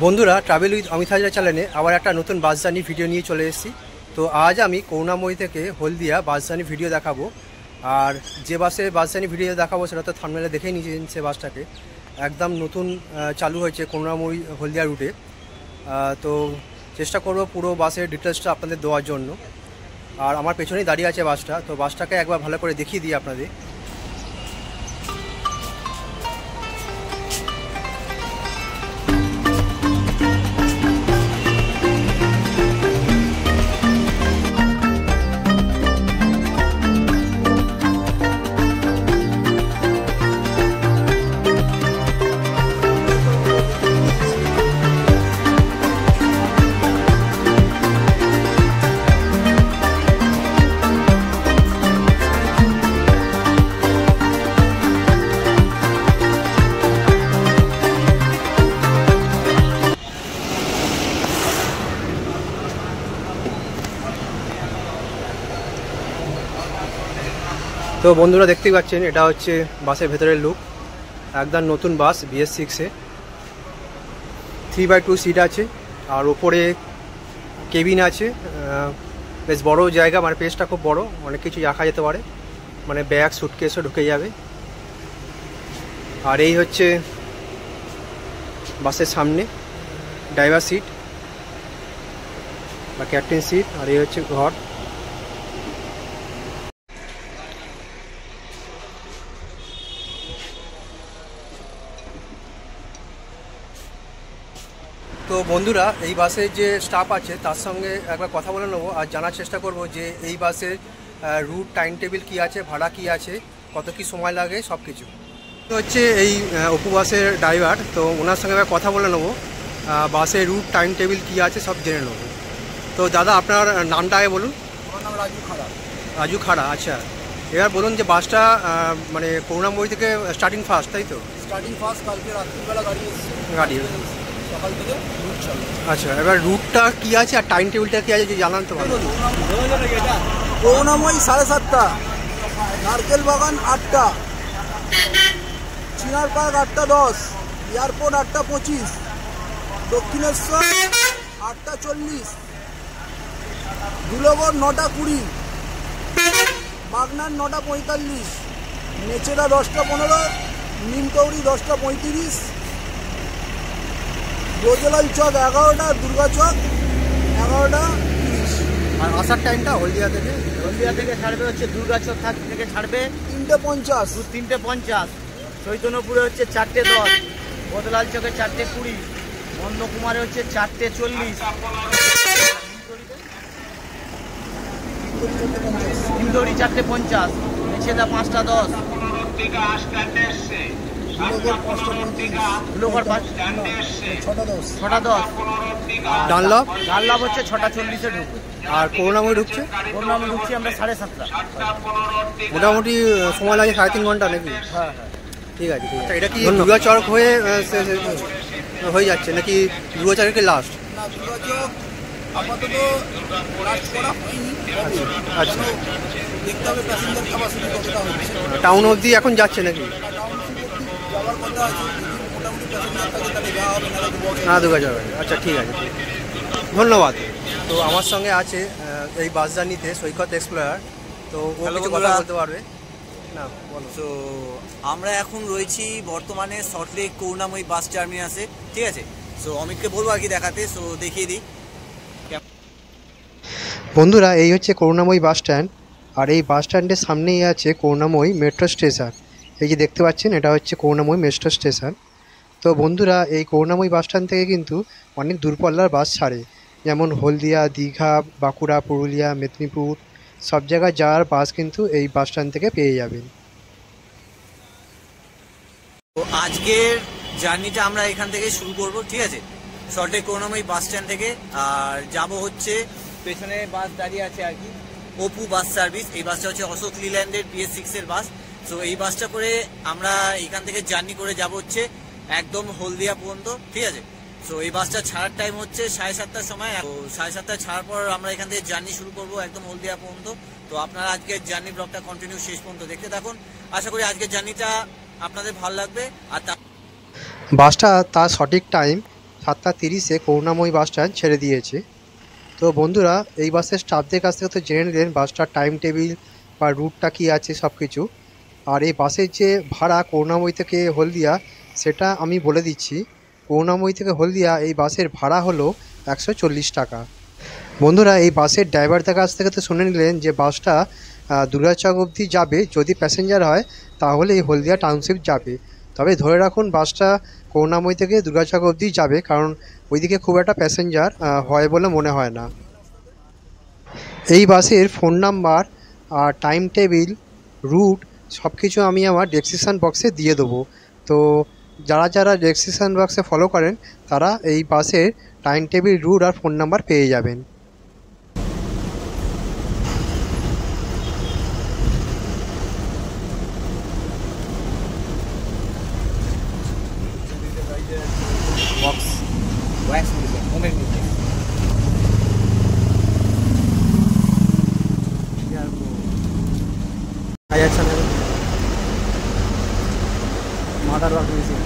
বন্ধুরা travel with Amit Hazra চ্যানেলে আবার একটা নতুন বাস জার্নি ভিডিও নিয়ে চলে এসেছি। তো আজ আমি করুণাময়ী থেকে হলদিয়া বাস জার্নি ভিডিও দেখাবো। আর যে বাস জার্নি ভিডিও দেখাবো সেটা তো থাম্বনেলে দেখেই নিয়েছেন, সে বাসটাকে একদম নতুন চালু হয়েছে করুণাময়ী হলদিয়া রুটে। তো চেষ্টা করব পুরো বাসের ডিটেলসটা আপনাদের দেওয়ার জন্য। আর আমার পেছনেই দাঁড়িয়ে আছে বাসটা, তো বাসটাকে একবার ভালো করে দেখিয়ে দিই আপনাদের। তো বন্ধুরা দেখতেই পাচ্ছেন, এটা হচ্ছে বাসের ভেতরের লুক। একদম নতুন বাস BS6-এ 3/2 সিট আছে। আর ওপরে কেবিন আছে, বেশ বড় জায়গা, মানে পেজটা খুব বড়, অনেক কিছু রাখা যেতে পারে, মানে ব্যাগ সুটকেসও ঢুকে যাবে। আর এই হচ্ছে বাসের সামনে ড্রাইভার সিট বা ক্যাপ্টেন সিট, আর এই হচ্ছে ঘর। তো বন্ধুরা, এই বাসের যে স্টাফ আছে তার সঙ্গে একবার কথা বলে নেবো আর জানার চেষ্টা করব যে এই বাসের রুট টাইম টেবিল কী আছে, ভাড়া কী আছে, কত কী সময় লাগে, সব কিছু। তো হচ্ছে এই অপু বাসের ড্রাইভার, তো ওনার সঙ্গে একবার কথা বলে নেবো, বাসের রুট টাইম টেবিল কী আছে সব জেনে নেবো। তো দাদা, আপনার নামটা আগে বলুন। আমার নাম রাজু খাড়া। রাজু খাড়া, আচ্ছা। এবার বলুন যে বাসটা মানে করুণাময়ী থেকে স্টার্টিং ফার্স্ট, তাই তো? স্টার্টিং ফার্স্ট, কালকে রাত্রিবেলা গাড়ি সকাল থেকে রুট চলে। আচ্ছা, এবার রুটটা কী আছে আর টাইম টেবিলটা কী আছে জানান তো ভালো। করুণাময়ী 7:30, নারকেল বাগান 8টা, চিনার পার্ক 8:10, এয়ারপোর্ট 8:25, দক্ষিণেশ্বর 8:40, ধুলোগড় 9:20, বাগনান 9:45, নেচেরা 10:15, নিমকৌড়ি 10:35, ব্রজলাল চক 11টা, দুর্গা চক 11:30। আর আসার টাইমটা হলদিয়া থেকে ছাড়বে হচ্ছে দুর্গা চক থেকে ছাড়বে 3:50, 3:50, চৈতন্যপুরে হচ্ছে 4:10, বদলাল চকে 4:20, মন্দকুমারে হচ্ছে 4:40, ইন্দোরি 4:50, মেছেদা 5:10, ডানলপ হচ্ছে 6:40 ঢুকবে। আর করুণাময়ী ঢুকছে আমরা 7:30। মোটামুটি সময় লাগে 3.5 ঘন্টা নাকি? হ্যাঁ, ঠিক আছে, ঠিক আছে। এটা কি দুর্গাচক হয়ে হয়ে যাচ্ছে নাকি দুর্গাচকের লাস্ট? না, দুর্গা চক আপাতত লাস্ট করা হয়নি। আচ্ছা, দেখতে হবে প্যাসেঞ্জার ক্যাপাসিটি কতটা হচ্ছে। টাউন অবধি এখন যাচ্ছে নাকি? যাওয়ার কথা আছে, মোটামুটি প্যাসেঞ্জার থাকে তাহলে যাওয়া হবে, না দুর্গাচক। আচ্ছা, ঠিক আছে, ধন্যবাদ। তো আমার সঙ্গে আছে এই বাস জার্নিতে সৈকত এক্সপ্লোরার, তো ও কিছু কথা বলতে পারবে। না বলো। তো আমরা এখন রয়েছি বর্তমানে সল্টলেক করুণাময়ী বাস টার্মিনাসে, ঠিক আছে। সো অমিতকে বলবো আর কি দেখাতে, সো দেখিয়ে দিই। বন্ধুরা, এই হচ্ছে করুণাময়ী বাস স্ট্যান্ড, আর এই বাস স্ট্যান্ডের সামনেই আছে করুণাময়ী মেট্রো স্টেশন। এই যে দেখতে পাচ্ছেন, এটা হচ্ছে করুণাময়ী মেট্রো স্টেশন। তো বন্ধুরা, এই করুণাময়ী বাস স্ট্যান্ড থেকে কিন্তু অনেক দূরপাল্লার বাস ছাড়ে, যেমন হলদিয়া, দীঘা, বাঁকুড়া, পুরুলিয়া, মেদিনীপুর, সব জায়গায় যাওয়ার বাস কিন্তু এই বাস স্ট্যান্ড থেকে পেয়ে যাবেন। তো আজকের জার্নিটা আমরা এখান থেকে শুরু করব, ঠিক আছে, সল্টলেক করুণাময়ী বাস স্ট্যান্ড থেকে। আর যাব হচ্ছে পেছনে বাস দাঁড়িয়ে আছে আর কি, অপু বাস সার্ভিস। এই বাসটা হচ্ছে অশোক লিল্যান্ডের BS6-এর বাস। সো এই বাসটা করে আমরা এখান থেকে জার্নি করে যাব হচ্ছে একদম হলদিয়া পর্যন্ত, ঠিক আছে। সো এই বাসটা ছাড়ার টাইম হচ্ছে 7:30টার সময়। 7:30 ছাড়ার পর আমরা এখান থেকে জার্নি শুরু করব একদম হলদিয়া পর্যন্ত। তো আপনারা আজকের জার্নি ব্লগটা কন্টিনিউ শেষ পর্যন্ত দেখতে থাকুন। আশা করি আজকের জার্নিটা আপনাদের ভালো লাগবে। আর বাসটা তার সঠিক টাইম 7:30-এ করুণাময়ী বাস স্ট্যান্ড ছেড়ে দিয়েছে। তো বন্ধুরা, এই বাসের স্টাফদের কাছ থেকে তো জেনে নিলেন বাসটার টাইম টেবিল বা রুটটা কী আছে সব কিছু। আর এই বাসের যে ভাড়া করুণাময়ী থেকে হলদিয়া সেটা আমি বলে দিচ্ছি। করুণাময়ী থেকে হলদিয়া এই বাসের ভাড়া হলো 140 টাকা। বন্ধুরা, এই বাসের ড্রাইভারদের কাছ থেকে তো শুনে নিলেন যে বাসটা দুর্গাচক অবধি যাবে, যদি প্যাসেঞ্জার হয় তাহলে এই হলদিয়া টাউনশিপ যাবে। তবে ধরে রাখুন বাসটা করুণাময়ী থেকে দুর্গাচক অবধি যাবে, কারণ ওইদিকে খুব একটা প্যাসেঞ্জার হয় বলে মনে হয় না। এই বাসের ফোন নাম্বার আর টাইম টেবিল, রুট সব কিছু আমি আমার ডেসক্রিপশান বক্সে দিয়ে দেবো। তো যারা যারা ডেসক্রিপশান বক্সে ফলো করেন তারা এই বাসের টাইম টেবিল, রুট আর ফোন নাম্বার পেয়ে যাবেন। বক্স ওয়্যাক্স মিউজিক, হোমের মিউজিক। Mother work music.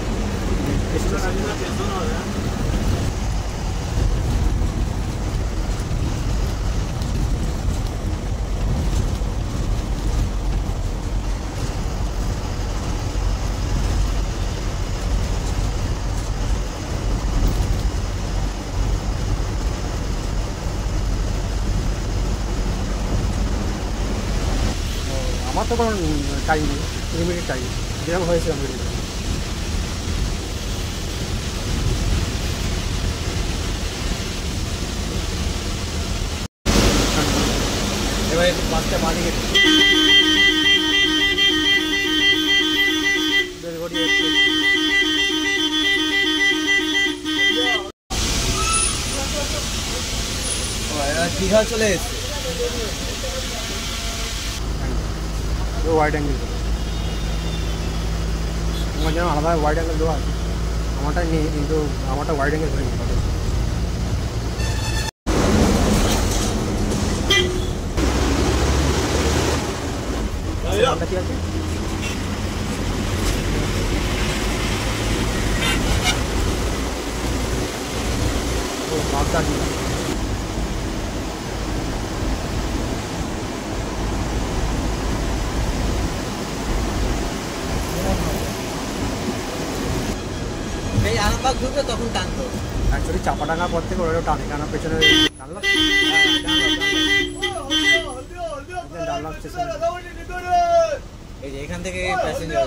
আমার তো কোনো টাইম নেই, লিমিটেড টাইম যেরকম হয়েছে আমি এবার একটু বাসটা বাড়ি গেছে। দীঘা চলে এসছে। ওয়াইড অ্যাঙ্গেল আমার যেন আলাদা ওয়াইড অ্যাঙ্গেল দেওয়া আছে, আমারটা নেই, কিন্তু আমারটা ওয়াইড অ্যাঙ্গেল ধরে নিতে হবে। কি আছে ও বাগদা কি এই আরামবাগ ঢুকবে তখন টানতো। অ্যাকচুয়ালি চাপাডাঙ্গার পর থেকে ওরা টানে, কেন পেছনে ডানলপ স্টেশন। এই যে এখান থেকে passenger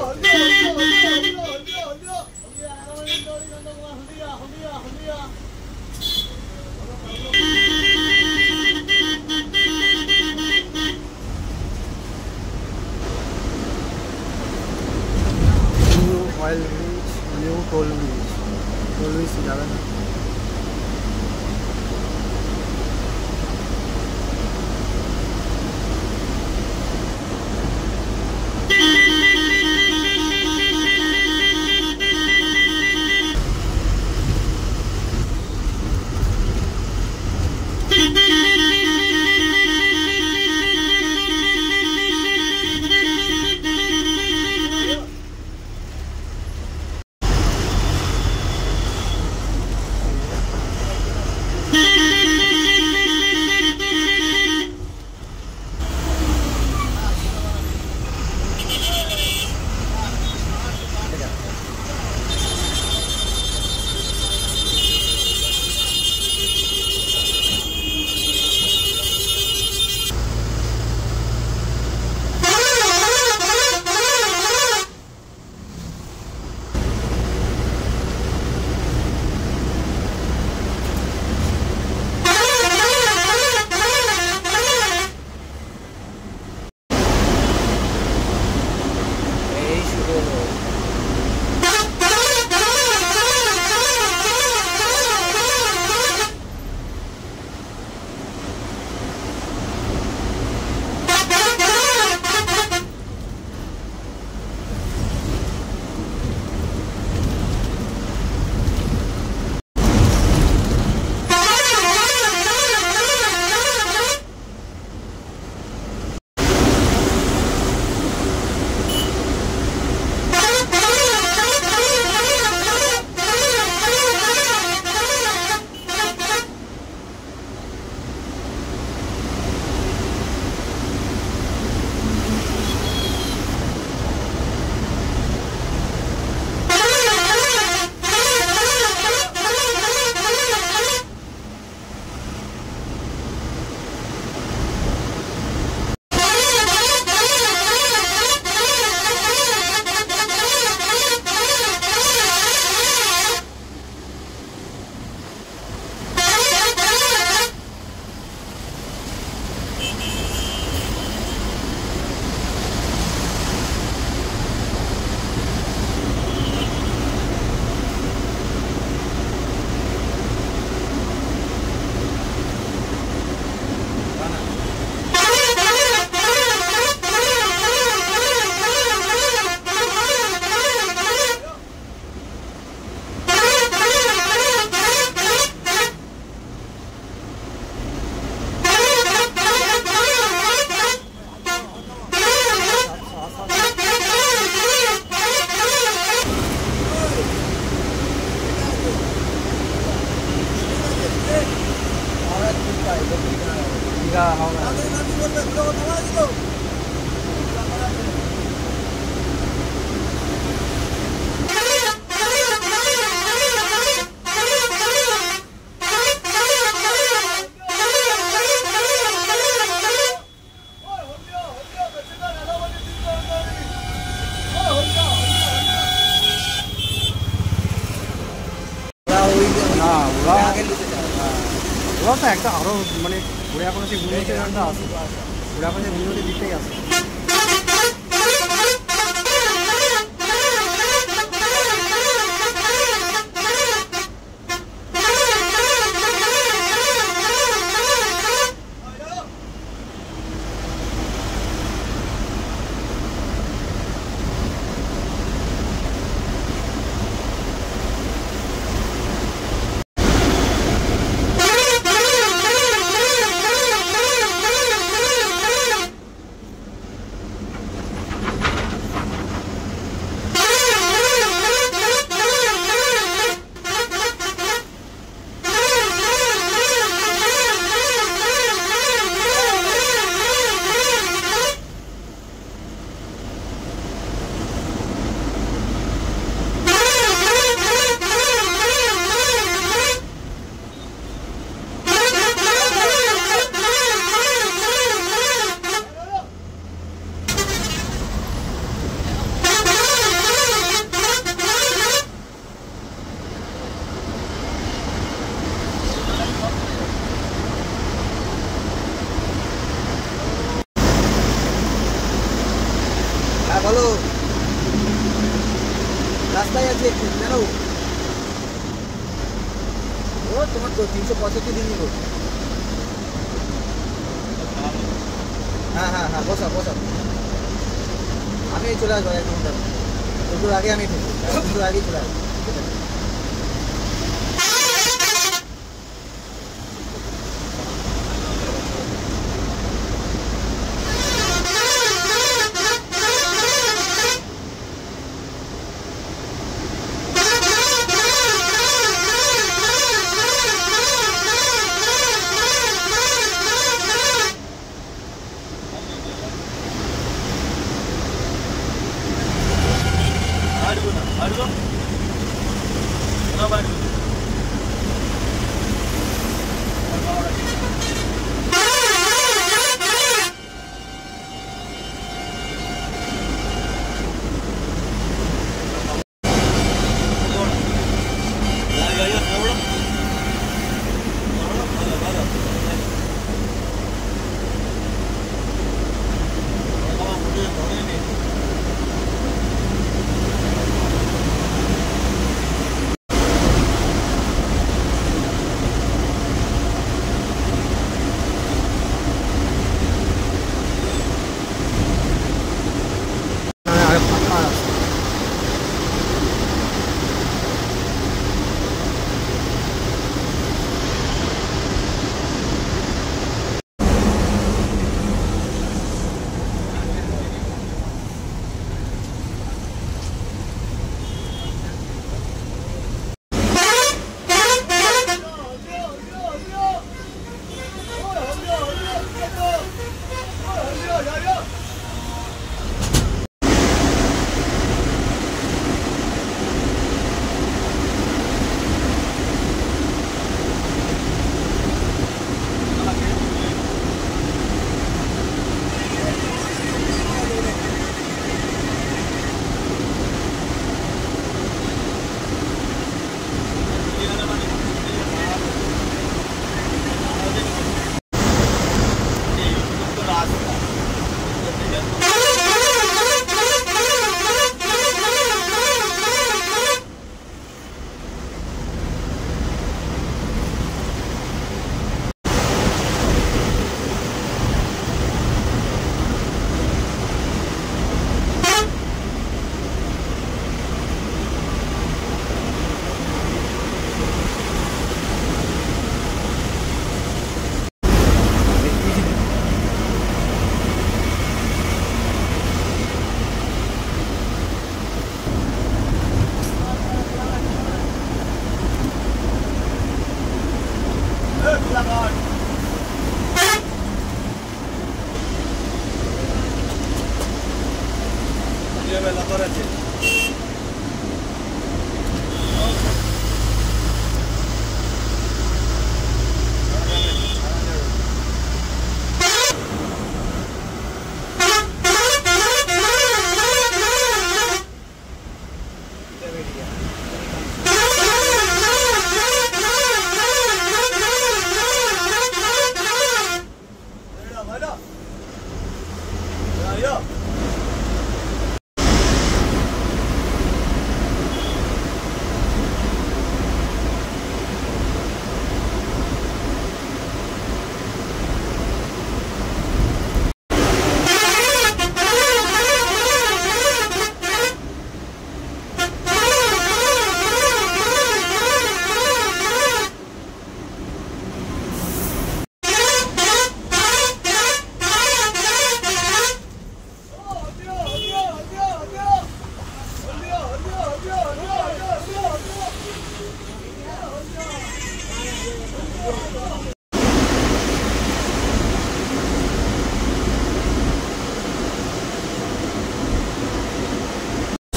new oil bridge, new toll bridge. Toll bridge যাবে না। ওরা তো একটা আরও মানে ওরা এখন সেই উন্নতির গানটা আসে, ওরা এখন সেই উন্নতির দিকটাই আসে। বলো, রাস্তায় আছে একটু কেন? ও তোমার তো 365 দিন নিল। হ্যাঁ হ্যাঁ হ্যাঁ, বসা বসা, আমি চলে আসবো 1 ঘন্টা, একটু আগে আমি একটু আগে চলে আসবো।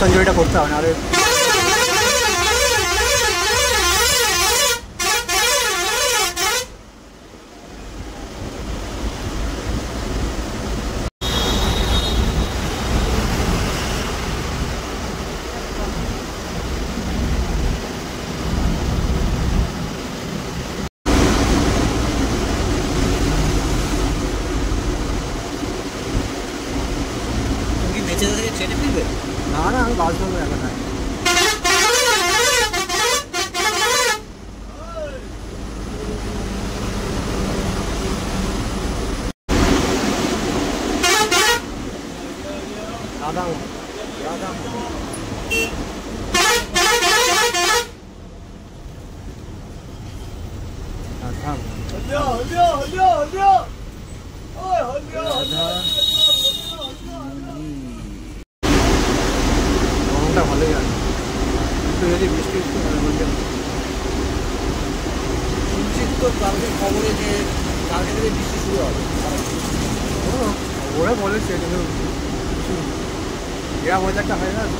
সঞ্জয়টা করতে হবে না আরে তুমি মেচেদা থেকে ট্রেনে ফিরবে? না না আমি বাস ধরবো এখন না গরমটা ভালোই আছে একটু যদি বৃষ্টি একটু বলছেন শুনছি তো কালকে খবরে যে কালকে থেকে বৃষ্টি শুরু হবে। ওরা বলেছে কিন্তু এরা ওয়েদারটা হয় না তো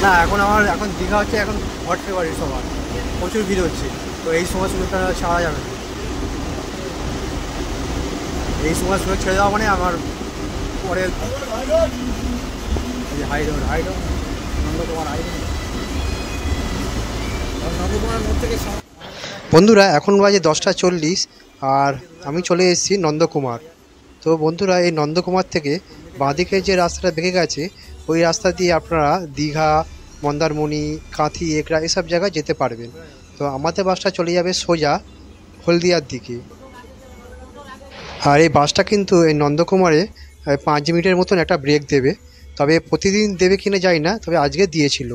না এখন দীঘা হচ্ছে এখন হট ফেভারিট সবার প্রচুর ভিড় হচ্ছে তো এই সময় সুযোগটা ছাড়া যাবে না এই সময় সুযোগ ছেড়ে দেওয়া মানে আমার পরে high road Nandakumar high road Nandakumar মোড় থেকে বন্ধুরা এখন বাজে 10:40 আর আমি চলে এসেছি নন্দকুমার। তো বন্ধুরা এই নন্দকুমার থেকে বাঁদিকে যে রাস্তাটা বেঁকে গেছে ওই রাস্তা দিয়ে আপনারা দীঘা, মন্দারমণি, কাঁথি, একরা এসব জায়গায় যেতে পারবেন। তো আমাদের বাসটা চলে যাবে সোজা হলদিয়ার দিকে। আর এই বাসটা কিন্তু এই নন্দকুমারে 5 মিনিটের মতন একটা ব্রেক দেবে, তবে প্রতিদিন দেবে কিনা জানি না, তবে আজকে দিয়েছিল।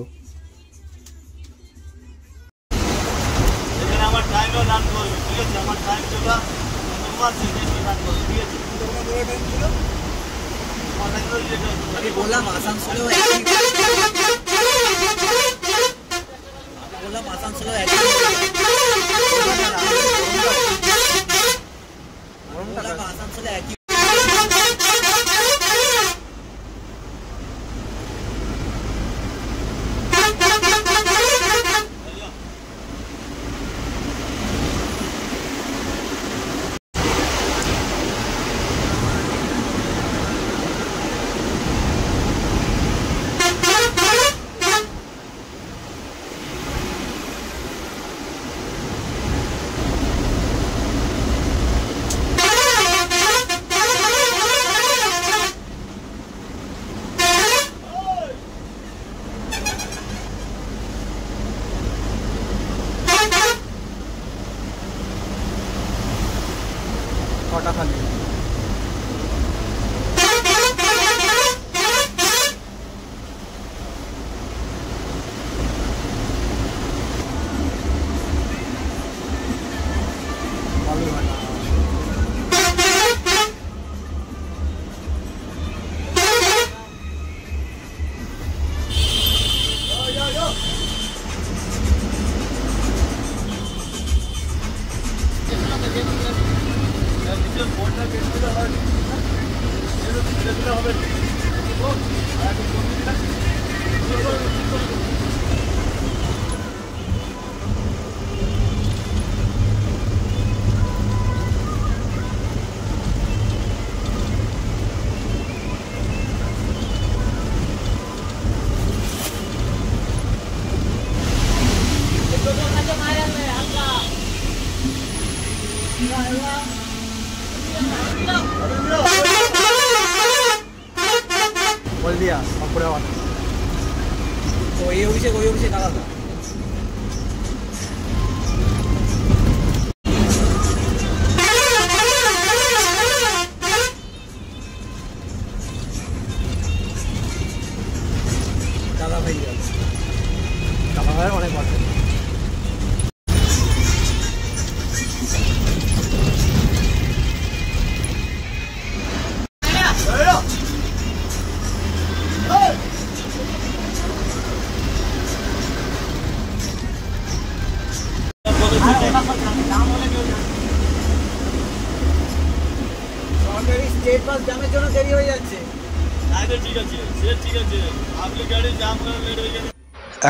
আমার টাইমও রান করবে, ঠিক আছে? আমার টাইম যেটা নন্দকুমার থেকে রান করবে, ঠিক আছে? আমি বললাম আসানসোলেও একই কটাখালি হলদিয়া বাঁকুড়া ওই অভিষেক দাদা দাদা ভাই সরকারি স্টেট বাস জ্যামের জন্য দেরি হয়ে যাচ্ছে। ঠিক আছে, সে ঠিক আছে, আপনি গাড়ি জাম করে লেট হয়ে গেলে।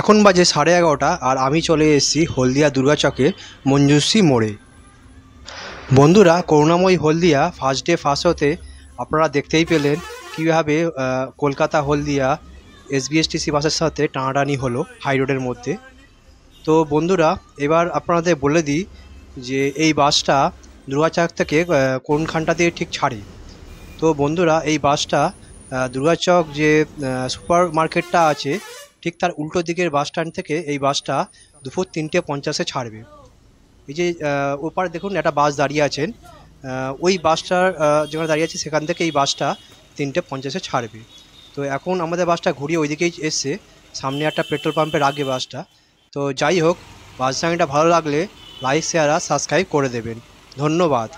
এখন বাজে 11:30 আর আমি চলে এসেছি হলদিয়া দুর্গাচকের মঞ্জুশ্রী মোড়ে। বন্ধুরা, করুণাময়ী হলদিয়া ফার্স্ট ডে ফার্স্ট শোতে আপনারা দেখতেই পেলেন কীভাবে কলকাতা হলদিয়া এসবিএসটিসি বাসের সাথে টানাটানি হলো হাই রোডের মধ্যে। তো বন্ধুরা, এবার আপনাদের বলে দিই যে এই বাসটা দুর্গাচক থেকে কোনখানটা দিয়ে ঠিক ছাড়ে। তো বন্ধুরা, এই বাসটা দুর্গাচক যে সুপার মার্কেটটা আছে ঠিক তার উল্টো দিকের বাস স্ট্যান্ড থেকে এই বাসটা দুপুর 3:50 ছাড়বে। এই যে ওপারে দেখুন একটা বাস দাঁড়িয়ে আছেন, ওই বাসটার যেখানে দাঁড়িয়ে আছে সেখান থেকে এই বাসটা 3:50 ছাড়বে। তো এখন আমাদের বাসটা ঘুরিয়ে ওইদিকেই এসছে, সামনে একটা পেট্রোল পাম্পের আগে বাসটা। তো যাই হোক, বাস জার্নিটা ভালো লাগলে লাইক শেয়ার আর সাবস্ক্রাইব করে দেবেন। ধন্যবাদ।